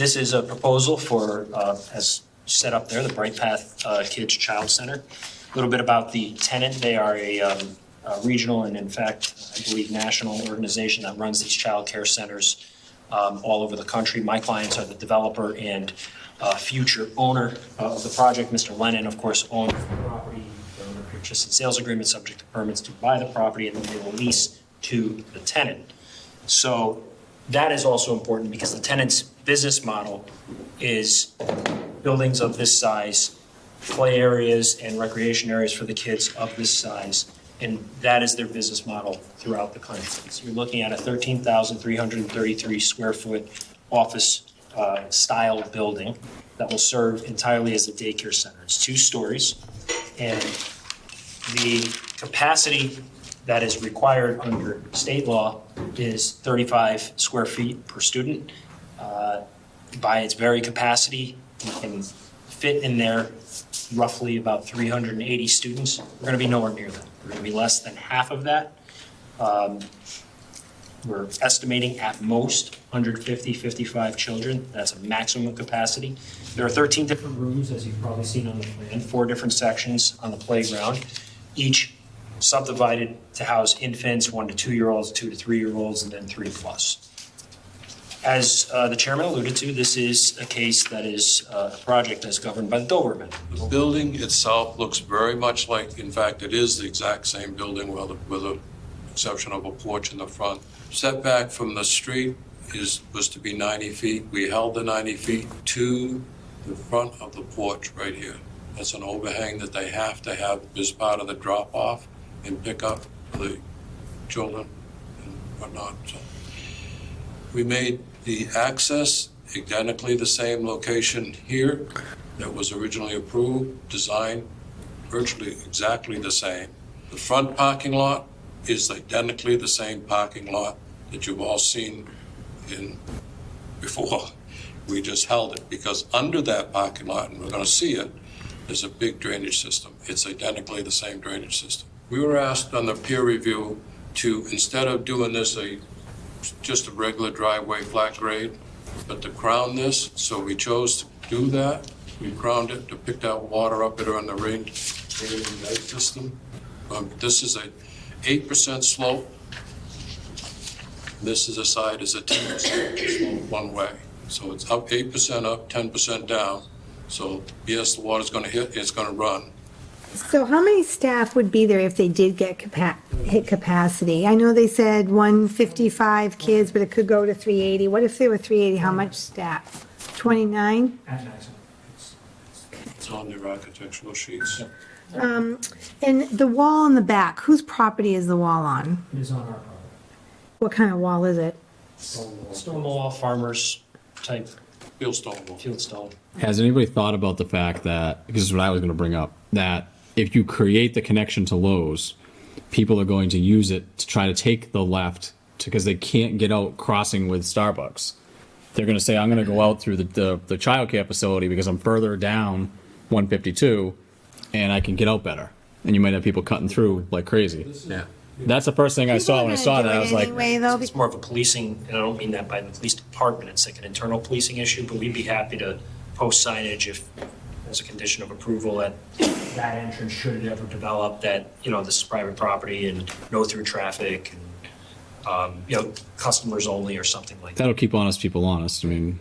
This is a proposal for, as set up there, the Bright Path Kids Child Center. A little bit about the tenant. They are a regional and, in fact, I believe, national organization that runs these child care centers all over the country. My clients are the developer and future owner of the project. Mr. Lennon, of course, owns the property. They're under purchase and sales agreement subject to permits to buy the property, and then they will lease to the tenant. So that is also important because the tenant's business model is buildings of this size, play areas and recreation areas for the kids of this size, and that is their business model throughout the country. So you're looking at a 13,333 square foot office style building that will serve entirely as a daycare center. It's 2 stories, and the capacity that is required under state law is 35 square feet per student. By its very capacity, you can fit in there roughly about 380 students. We're going to be nowhere near that. We're going to be less than half of that. We're estimating at most 150, 55 children. That's a maximum capacity. There are 13 different rooms, as you've probably seen on the plan, 4 different sections on the playground, each subdivided to house infants, 1 to 2-year-olds, 2 to 3-year-olds, and then 3+. As the chairman alluded to, this is a case that is a project that's governed by the Dover Amendment. The building itself looks very much like, in fact, it is the exact same building with the exception of a porch in the front. Setback from the street was to be 90 feet. We held the 90 feet to the front of the porch right here. That's an overhang that they have to have as part of the drop-off and pick up for the children and whatnot. So we made the access identically the same location here that was originally approved, designed virtually exactly the same. The front parking lot is identically the same parking lot that you've all seen in before. We just held it because under that parking lot, and we're going to see it, there's a big drainage system. It's identically the same drainage system. We were asked on the peer review to, instead of doing this just a regular driveway flat grade, but to crown this, so we chose to do that. We crowned it to pick that water up there on the rain system. This is a 8% slope. This is a side is a 10% slope one way. So it's up 8% up, 10% down. So yes, the water's going to hit, it's going to run. So how many staff would be there if they did get hit capacity? I know they said 155 kids, but it could go to 380. What if there were 380? How much staff? 29? At maximum. It's on their architectural sheets. And the wall in the back, whose property is the wall on? It is on our property. What kind of wall is it? Stone wall, farmers type field stone. Has anybody thought about the fact that, because this is what I was going to bring up, that if you create the connection to Lowe's, people are going to use it to try to take the left because they can't get out crossing with Starbucks. They're going to say, I'm going to go out through the childcare facility because I'm further down 152 and I can get out better. And you might have people cutting through like crazy. Yeah. That's the first thing I saw when I saw that. I was like, It's more of a policing, and I don't mean that by the police department, it's like an internal policing issue, but we'd be happy to post signage if as a condition of approval that that entrance, should it ever develop, that, you know, this is private property and no through traffic and, you know, customers only or something like that. that'll keep honest people honest. I mean,